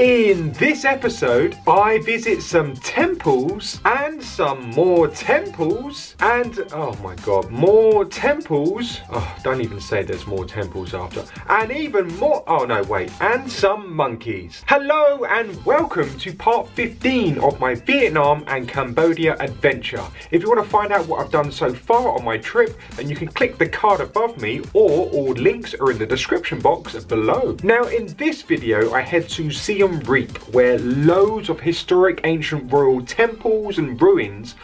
In this episode, I visit some temples and some more temples and, oh my god, more temples. Oh, don't even say there's more temples after. And even more, oh no, wait, and some monkeys. Hello and welcome to part 15 of my Vietnam and Cambodia adventure. If you want to find out what I've done so far on my trip, then you can click the card above me, or all links are in the description box below. Now in this video, I head to Siem Reap, where loads of historic ancient royal temples and ruins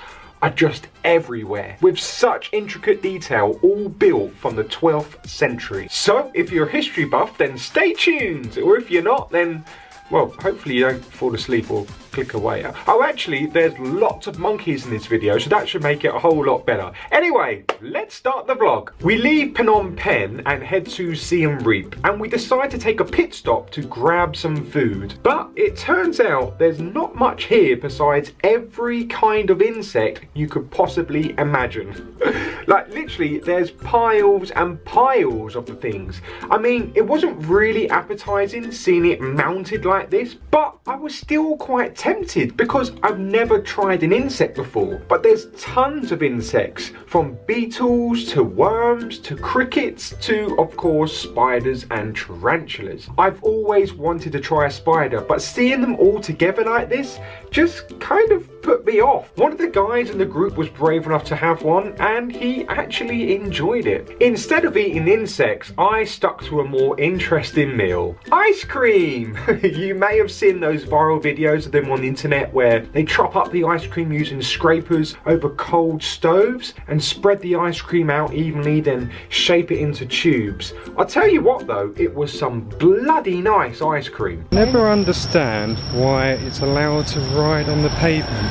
are just everywhere, with such intricate detail, all built from the 12th century. So if you're a history buff, then stay tuned, or if you're not, then well, hopefully you don't fall asleep or click away. Oh, actually, there's lots of monkeys in this video, so that should make it a whole lot better. Anyway, let's start the vlog. We leave Phnom Penh and head to Siem Reap, and we decide to take a pit stop to grab some food. But it turns out there's not much here besides every kind of insect you could possibly imagine. Like, literally, there's piles and piles of the things. I mean, it wasn't really appetizing seeing it mounted like this, but I was still quite tempted because I've never tried an insect before. But there's tons of insects, from beetles to worms to crickets to, of course, spiders and tarantulas. I've always wanted to try a spider, but seeing them all together like this just kind of put me off. One of the guys in the group was brave enough to have one, and he actually enjoyed it. Instead of eating insects, I stuck to a more interesting meal: ice cream. You may have seen those viral videos of them on the internet where they chop up the ice cream using scrapers over cold stoves and spread the ice cream out evenly, then shape it into tubes. I'll tell you what though, it was some bloody nice ice cream. Never understand why it's allowed to ride on the pavement.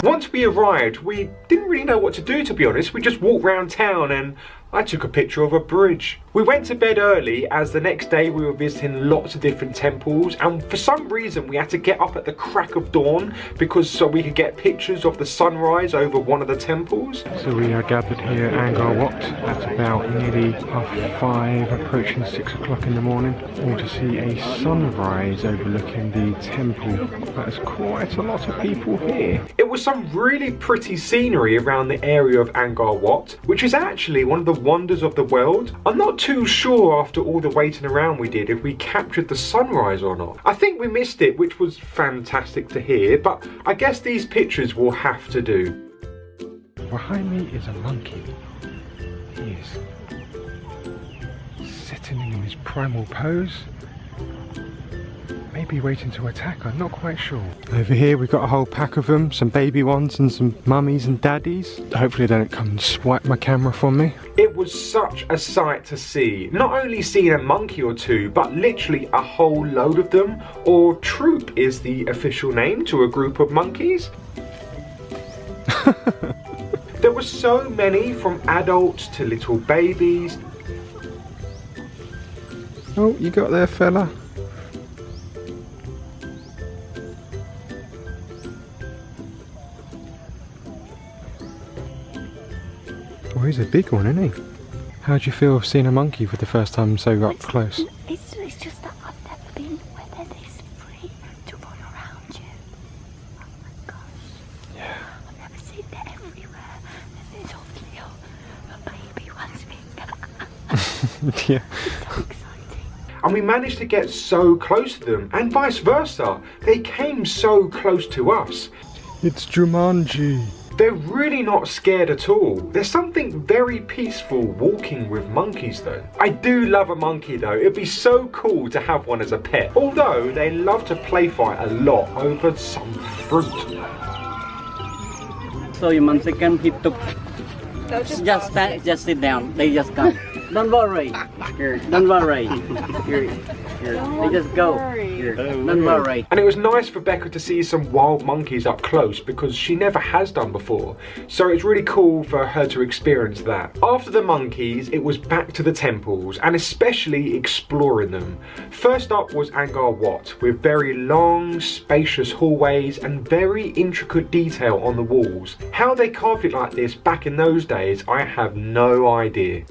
Once we arrived, we didn't really know what to do, to be honest. We just walked around town and I took a picture of a bridge. We went to bed early as the next day we were visiting lots of different temples, and for some reason we had to get up at the crack of dawn so we could get pictures of the sunrise over one of the temples. So we are gathered here at Angkor Wat at about nearly 5:30, approaching 6 o'clock in the morning, all to see a sunrise overlooking the temple. There's quite a lot of people here. It was some really pretty scenery around the area of Angkor Wat, which is actually one of the wonders of the world. I'm not too sure after all the waiting around we did if we captured the sunrise or not. I think we missed it, which was fantastic to hear, but I guess these pictures will have to do. Behind me is a monkey. He is sitting in his primal pose, maybe waiting to attack, I'm not quite sure. Over here we've got a whole pack of them, some baby ones and some mummies and daddies. Hopefully they don't come and swipe my camera from me. It was such a sight to see. Not only seeing a monkey or two, but literally a whole load of them, or troop is the official name to a group of monkeys. There were so many, from adults to little babies. Oh, you got there, fella? Oh, he's a big one, isn't he? How do you feel of seeing a monkey for the first time so up close? It's just that I've never been where they're this free to run around you. Oh my gosh. Yeah. I've never seen it everywhere. And there's obviously a baby one's big. Yeah. It's so exciting. And we managed to get so close to them, and vice versa. They came so close to us. It's Jumanji. They're really not scared at all. There's something very peaceful walking with monkeys though. I do love a monkey though. It'd be so cool to have one as a pet. Although they love to play fight a lot over some fruit. So you one second, he took. Just sit down. They just come. Don't worry. Here, don't worry. Here, they just go. Here, don't worry. And it was nice for Becca to see some wild monkeys up close because she never has done before. So it's really cool for her to experience that. After the monkeys, it was back to the temples and especially exploring them. First up was Angkor Wat, with very long, spacious hallways and very intricate detail on the walls. How they carved it like this back in those days, I have no idea.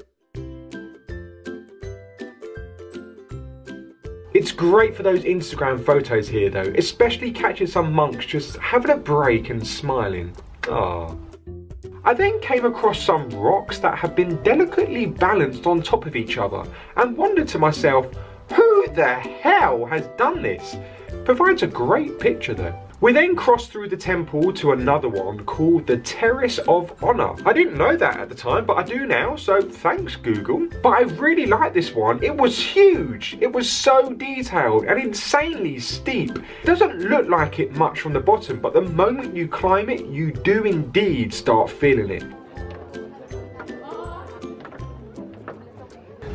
It's great for those Instagram photos here though, especially catching some monks just having a break and smiling. Ah. I then came across some rocks that have been delicately balanced on top of each other and wondered to myself, who the hell has done this? Provides a great picture though. We then crossed through the temple to another one called the Terrace of Honour. I didn't know that at the time, but I do now, so thanks Google. But I really liked this one. It was huge. It was so detailed and insanely steep. It doesn't look like it much from the bottom, but the moment you climb it, you do indeed start feeling it.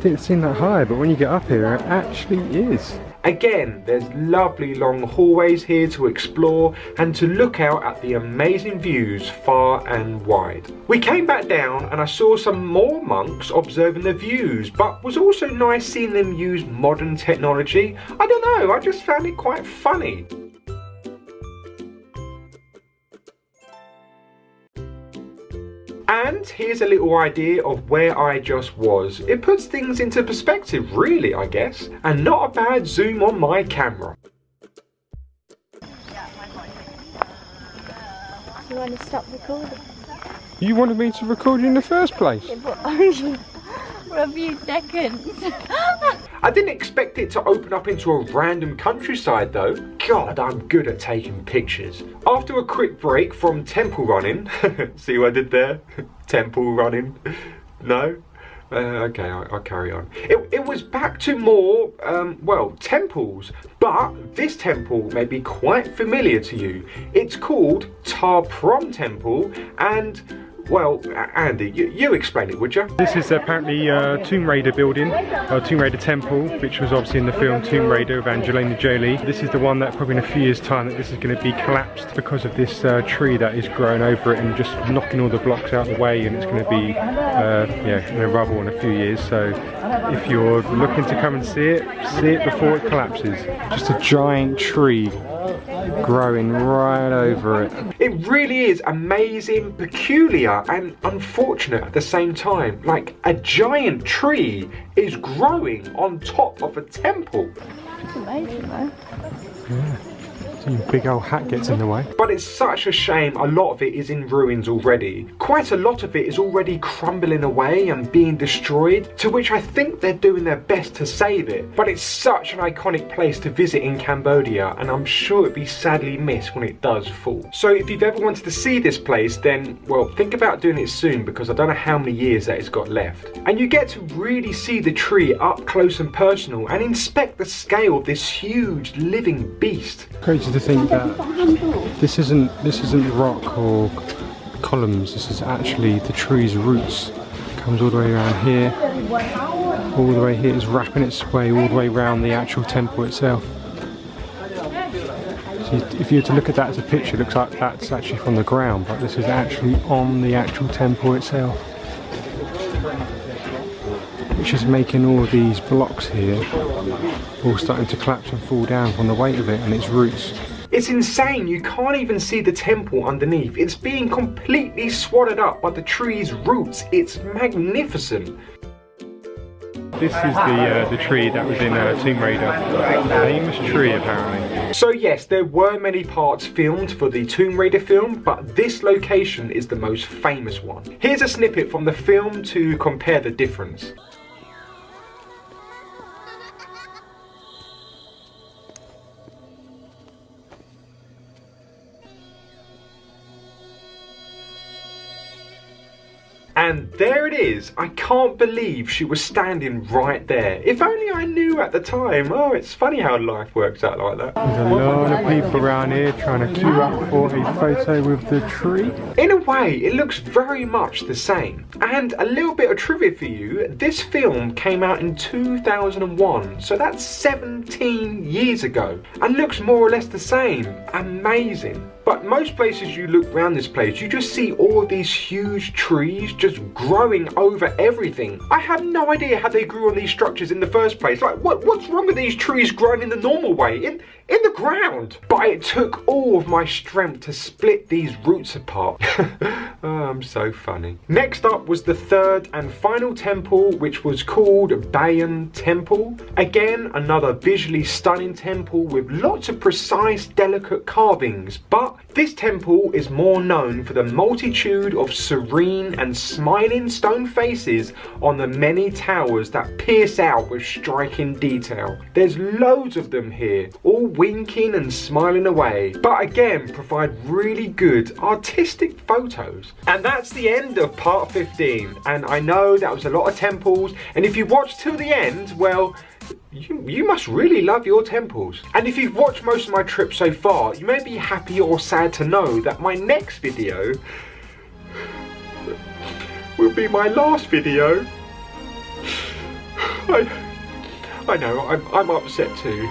Didn't seem that high, but when you get up here, it actually is. Again, there's lovely long hallways here to explore and to look out at the amazing views far and wide. We came back down and I saw some more monks observing the views, but was also nice seeing them use modern technology. I don't know, I just found it quite funny. And here's a little idea of where I just was. It puts things into perspective really, I guess, and not a bad zoom on my camera. You want to stop recording? You wanted me to record you in the first place? Yeah, but only for a few seconds. I didn't expect it to open up into a random countryside though. God, I'm good at taking pictures. After a quick break from temple running, see what I did there? Temple running? No? Okay, I'll carry on. It was back to more, well, temples. But this temple may be quite familiar to you. It's called Ta Prohm Temple and... well, Andy, you explain it, would you? This is apparently a Tomb Raider building, a Tomb Raider temple, which was obviously in the film Tomb Raider with Angelina Jolie. This is the one that probably in a few years' time that this is going to be collapsed because of this tree that is growing over it and just knocking all the blocks out of the way, and it's going to be in a rubble in a few years. So if you're looking to come and see it before it collapses. Just a giant tree growing right over it. It really is amazing, peculiar and unfortunate at the same time. Like a giant tree is growing on top of a temple. It's amazing though. Yeah. So your big old hat gets in the way. But it's such a shame a lot of it is in ruins already. Quite a lot of it is already crumbling away and being destroyed, to which I think they're doing their best to save it. But it's such an iconic place to visit in Cambodia, and I'm sure it'd be sadly missed when it does fall. So if you've ever wanted to see this place, then, well, think about doing it soon, because I don't know how many years that it's got left. And you get to really see the tree up close and personal and inspect the scale of this huge living beast. Crazy to think that this isn't rock or columns. This is actually the tree's roots. It comes all the way around here, all the way here. It's wrapping its way all the way around the actual temple itself. So if you were to look at that as a picture, it looks like that's actually from the ground, but this is actually on the actual temple itself, which is making all of these blocks here all starting to collapse and fall down from the weight of it and its roots. It's insane, you can't even see the temple underneath. It's being completely swallowed up by the tree's roots. It's magnificent. This is the tree that was in Tomb Raider. Famous tree apparently. So yes, there were many parts filmed for the Tomb Raider film, but this location is the most famous one. Here's a snippet from the film to compare the difference. And there it is. I can't believe she was standing right there. If only I knew at the time. Oh, it's funny how life works out like that. There's a lot of people around here trying to queue up for a photo with the tree. In a way, it looks very much the same. And a little bit of trivia for you, this film came out in 2001, so that's 17 years ago, and looks more or less the same. Amazing. But most places you look around this place, you just see all of these huge trees just growing over everything. I have no idea how they grew on these structures in the first place. Like, what's wrong with these trees growing in the normal way? In the ground. But it took all of my strength to split these roots apart. Oh, I'm so funny. Next up was the third and final temple, which was called Bayon Temple. Again, another visually stunning temple with lots of precise, delicate carvings. But this temple is more known for the multitude of serene and smiling stone faces on the many towers that pierce out with striking detail. There's loads of them here, all winking and smiling away, but again provide really good artistic photos. And that's the end of part 15, and I know that was a lot of temples, and if you watched till the end, well, you must really love your temples. And if you've watched most of my trip so far, you may be happy or sad to know that my next video will be my last video. I know, I'm upset too.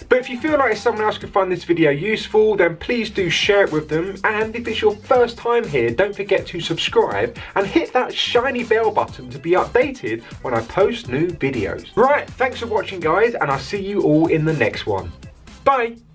But if you feel like someone else could find this video useful, then please do share it with them. And if it's your first time here, don't forget to subscribe and hit that shiny bell button to be updated when I post new videos. Right, thanks for watching guys, and I'll see you all in the next one. Bye!